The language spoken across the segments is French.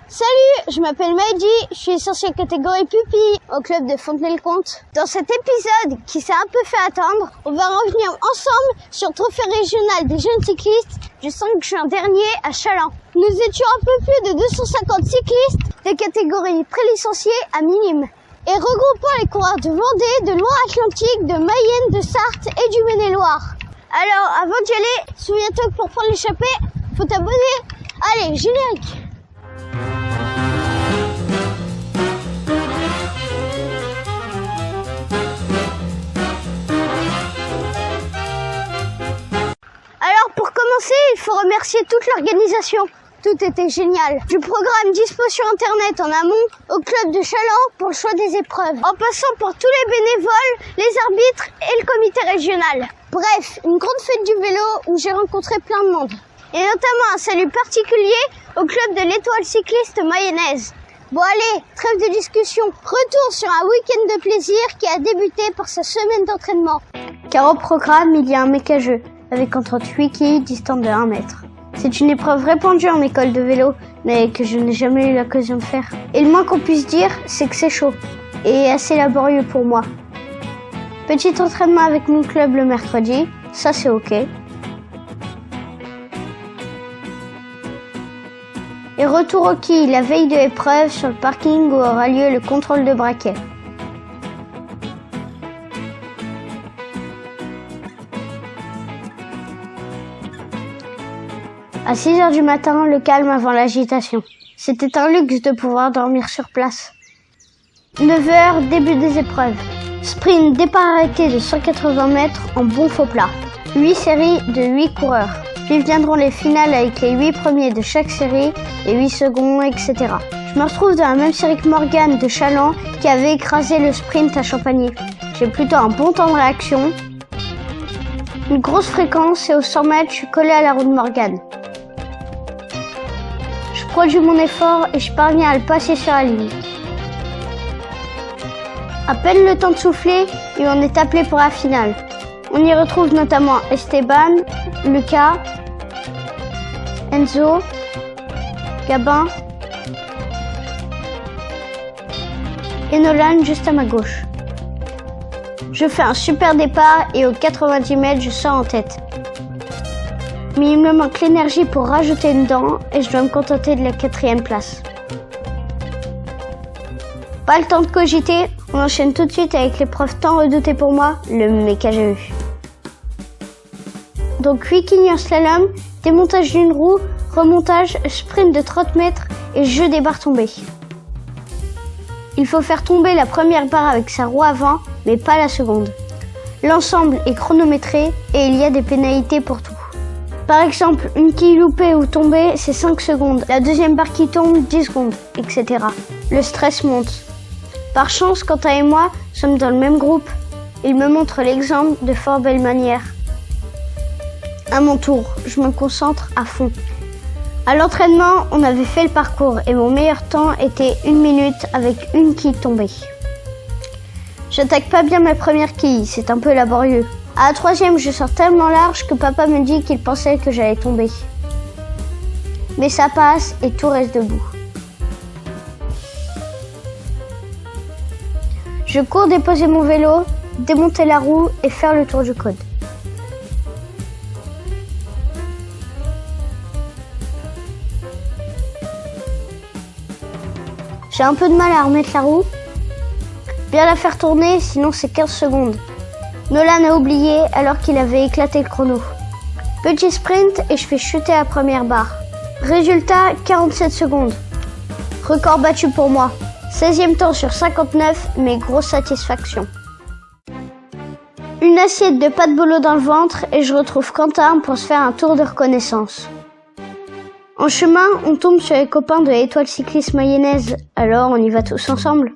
Salut, je m'appelle Maïdi, je suis licenciée catégorie pupille au club de Fontenay-le-Comte. Dans cet épisode qui s'est un peu fait attendre, on va revenir ensemble sur le trophée régional des jeunes cyclistes du 5 juin dernier à Challans. Nous étions un peu plus de 250 cyclistes des catégories pré-licenciées à minimes et regroupant les coureurs de Vendée, de Loire-Atlantique, de Mayenne, de Sarthe et du Maine-et-Loire. Alors, avant d'y aller, souviens-toi que pour prendre l'échappée, faut t'abonner. Allez, générique. Alors, pour commencer, il faut remercier toute l'organisation. Tout était génial. Du programme dispo sur internet en amont au club de Challans pour le choix des épreuves, en passant pour tous les bénévoles, les arbitres et le comité régional. Bref, une grande fête du vélo où j'ai rencontré plein de monde. Et notamment un salut particulier au club de l'Étoile cycliste mayonnaise. Bon allez, trêve de discussion. Retour sur un week-end de plaisir qui a débuté par sa semaine d'entraînement. Car au programme, il y a un méca-jeu avec un 38 quilles distant de 1 mètre. C'est une épreuve répandue en école de vélo, mais que je n'ai jamais eu l'occasion de faire. Et le moins qu'on puisse dire, c'est que c'est chaud et assez laborieux pour moi. Petit entraînement avec mon club le mercredi, ça c'est ok. Et retour au quilles la veille de l'épreuve sur le parking où aura lieu le contrôle de braquet. À 6h du matin, le calme avant l'agitation. C'était un luxe de pouvoir dormir sur place. 9h, début des épreuves. Sprint départ arrêté de 180 mètres en bon faux plat. 8 séries de 8 coureurs. Puis viendront les finales avec les 8 premiers de chaque série, les 8 seconds, etc. Je me retrouve dans la même série que Morgane de Challans qui avait écrasé le sprint à Champagny. J'ai plutôt un bon temps de réaction, une grosse fréquence et au 100 mètres, je suis collé à la roue de Morgane. Je produis mon effort et je parviens à le passer sur la ligne. À peine le temps de souffler et on est appelé pour la finale. On y retrouve notamment Esteban, Lucas, Enzo, Gabin et Nolan juste à ma gauche. Je fais un super départ et aux 90 mètres, je sors en tête. Mais il me manque l'énergie pour rajouter une dent et je dois me contenter de la 4e place. Pas le temps de cogiter, on enchaîne tout de suite avec l'épreuve tant redoutée pour moi, le méca-jeu. Donc 8 quilles en slalom, démontage d'une roue, remontage, sprint de 30 mètres et jeu des barres tombées. Il faut faire tomber la première barre avec sa roue avant, mais pas la seconde. L'ensemble est chronométré et il y a des pénalités pour tout. Par exemple, une quille loupée ou tombée, c'est 5 secondes. La deuxième barre qui tombe, 10 secondes, etc. Le stress monte. Par chance, Quentin et moi sommes dans le même groupe. Il me montre l'exemple de fort belle manière. À mon tour, je me concentre à fond. À l'entraînement, on avait fait le parcours et mon meilleur temps était 1 minute avec une quille tombée. J'attaque pas bien ma première quille, c'est un peu laborieux. À la 3e, je sors tellement large que papa me dit qu'il pensait que j'allais tomber. Mais ça passe et tout reste debout. Je cours déposer mon vélo, démonter la roue et faire le tour du cône. J'ai un peu de mal à remettre la roue. Bien la faire tourner, sinon c'est 15 secondes. Nolan a oublié alors qu'il avait éclaté le chrono. Petit sprint et je fais chuter la première barre. Résultat, 47 secondes. Record battu pour moi. 16e temps sur 59, mais grosse satisfaction. Une assiette de pâte bolo dans le ventre et je retrouve Quentin pour se faire un tour de reconnaissance. En chemin, on tombe sur les copains de l'Étoile cycliste mayonnaise, alors on y va tous ensemble.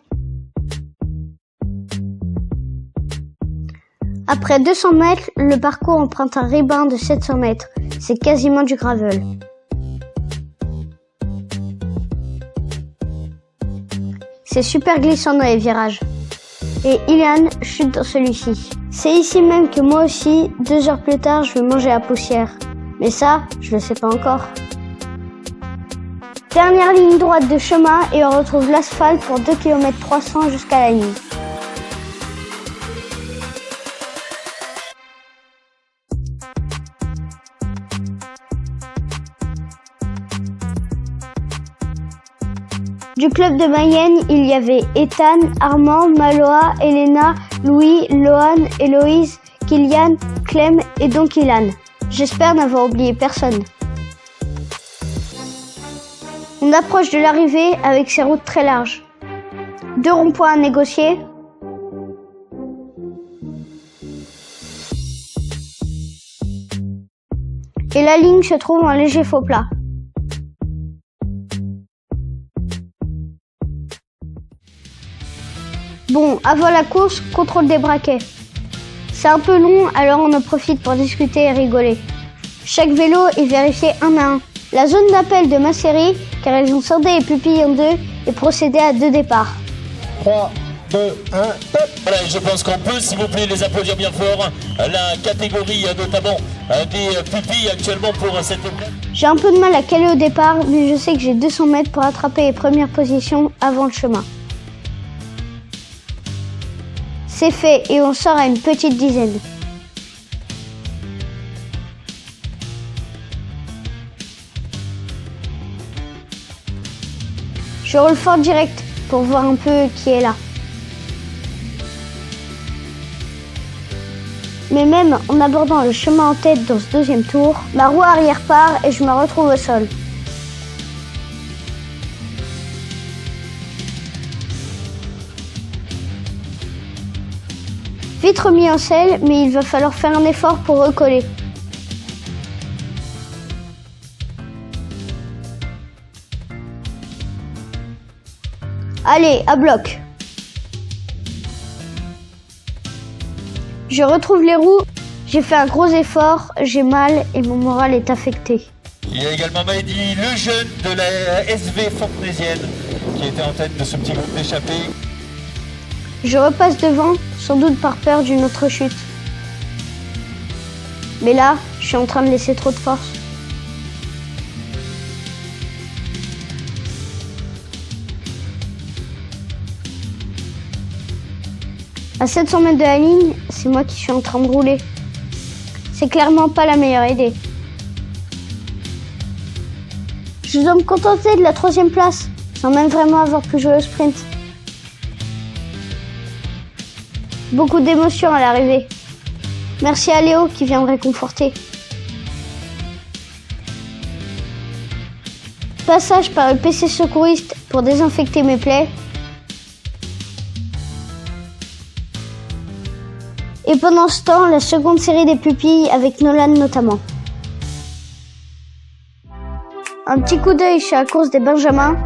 Après 200 mètres, le parcours emprunte un rebond de 700 mètres. C'est quasiment du gravel. C'est super glissant dans les virages. Et Ilan chute dans celui-ci. C'est ici même que moi aussi, 2 heures plus tard, je vais manger la poussière. Mais ça, je le sais pas encore. Dernière ligne droite de chemin et on retrouve l'asphalte pour 2 km 300 jusqu'à la ligne. Du club de Mayenne, il y avait Ethan, Armand, Maloa, Elena, Louis, Lohan, Héloïse, Kylian, Clem et donc Ilan. J'espère n'avoir oublié personne. On approche de l'arrivée avec ces routes très larges. 2 ronds-points à négocier. Et la ligne se trouve en léger faux plat. Bon, avant la course, contrôle des braquets. C'est un peu long, alors on en profite pour discuter et rigoler. Chaque vélo est vérifié un à un. La zone d'appel de ma série, car ils ont scindé les pupilles en 2 et procédé à 2 départs. 3, 2, 1, top. Voilà, je pense qu'on peut, s'il vous plaît, les applaudir bien fort. La catégorie, notamment des pupilles actuellement pour cette épreuve. J'ai un peu de mal à caler au départ, mais je sais que j'ai 200 mètres pour attraper les premières positions avant le chemin. C'est fait et on sort à une petite dizaine. Je roule fort direct pour voir un peu qui est là. Mais même en abordant le chemin en tête dans ce deuxième tour, ma roue arrière part et je me retrouve au sol. Vite remis en selle, mais il va falloir faire un effort pour recoller. Allez, à bloc. Je retrouve les roues, j'ai fait un gros effort, j'ai mal et mon moral est affecté. Il y a également Maïdi, le jeune de la SV Fontenaisienne, qui était en tête de ce petit groupe d'échappés. Je repasse devant, sans doute par peur d'une autre chute. Mais là, je suis en train de laisser trop de force. À 700 mètres de la ligne, c'est moi qui suis en train de rouler. C'est clairement pas la meilleure idée. Je dois me contenter de la 3e place, sans même vraiment avoir pu jouer au sprint. Beaucoup d'émotions à l'arrivée. Merci à Léo qui vient me réconforter. Passage par le PC secouriste pour désinfecter mes plaies. Et pendant ce temps, la seconde série des pupilles avec Nolan notamment. Un petit coup d'œil chez la course des Benjamins.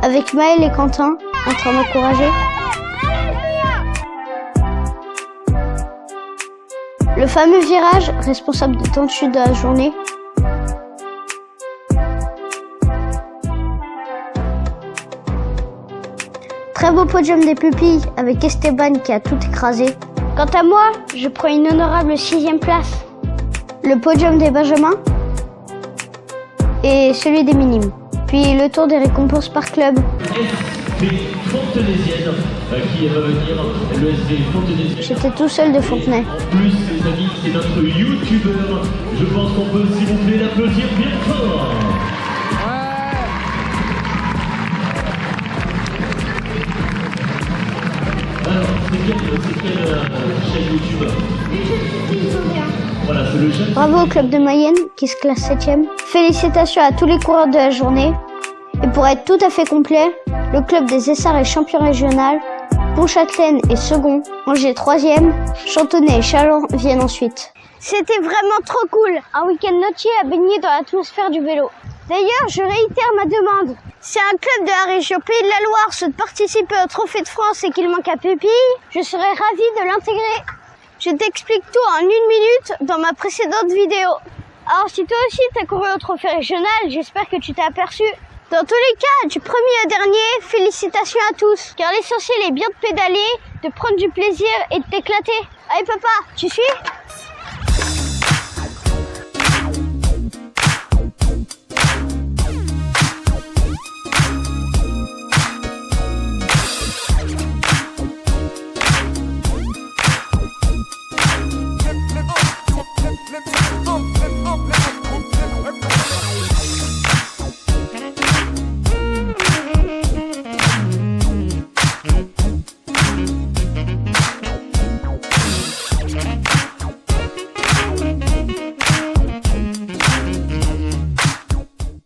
Avec Maël et Quentin en train d'encourager. Le fameux virage, responsable du temps de chute de la journée. Très beau podium des pupilles avec Esteban qui a tout écrasé. Quant à moi, je prends une honorable 6e place. Le podium des Benjamins et celui des minimes. Puis le tour des récompenses par club. SV Fontenaisienne qui va venir, le SV Fontenaisienne. J'étais tout seul de Fontenay. En plus, les amis, c'est notre youtubeur. Je pense qu'on peut, s'il vous plaît, l'applaudir bien fort. Alors, c'est quelle chaîne youtubeur? Voilà, c'est le jeune. Bravo au club de Mayenne qui se classe 7e. Félicitations à tous les coureurs de la journée. Et pour être tout à fait complet, le club des Essarts est champion régional, Pontchâtelaine est second, Angers 3e, Chantonnay et Châlons viennent ensuite. C'était vraiment trop cool, un week-end entier à baigner dans l'atmosphère du vélo. D'ailleurs, je réitère ma demande. Si un club de la région Pays de la Loire souhaite participer au Trophée de France et qu'il manque à pupille, je serais ravie de l'intégrer. Je t'explique tout en 1 minute dans ma précédente vidéo. Alors si toi aussi t'as couru au Trophée régional, j'espère que tu t'es aperçu. Dans tous les cas, du premier au dernier, félicitations à tous. Car l'essentiel est bien de pédaler, de prendre du plaisir et de t'éclater. Allez papa, tu suis ?